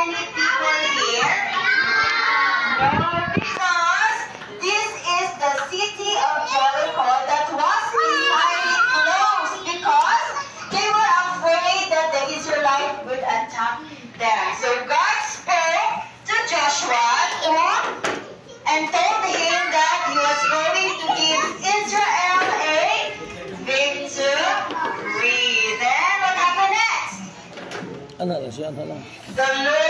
any people here? No, because this is the city of Jericho that was entirely closed because they were afraid that the Israelites would attack them. So God spoke to Joshua and told him that he was going to give Israel a victory. Then what happened next? Ano lang siya, ano lang. The Lord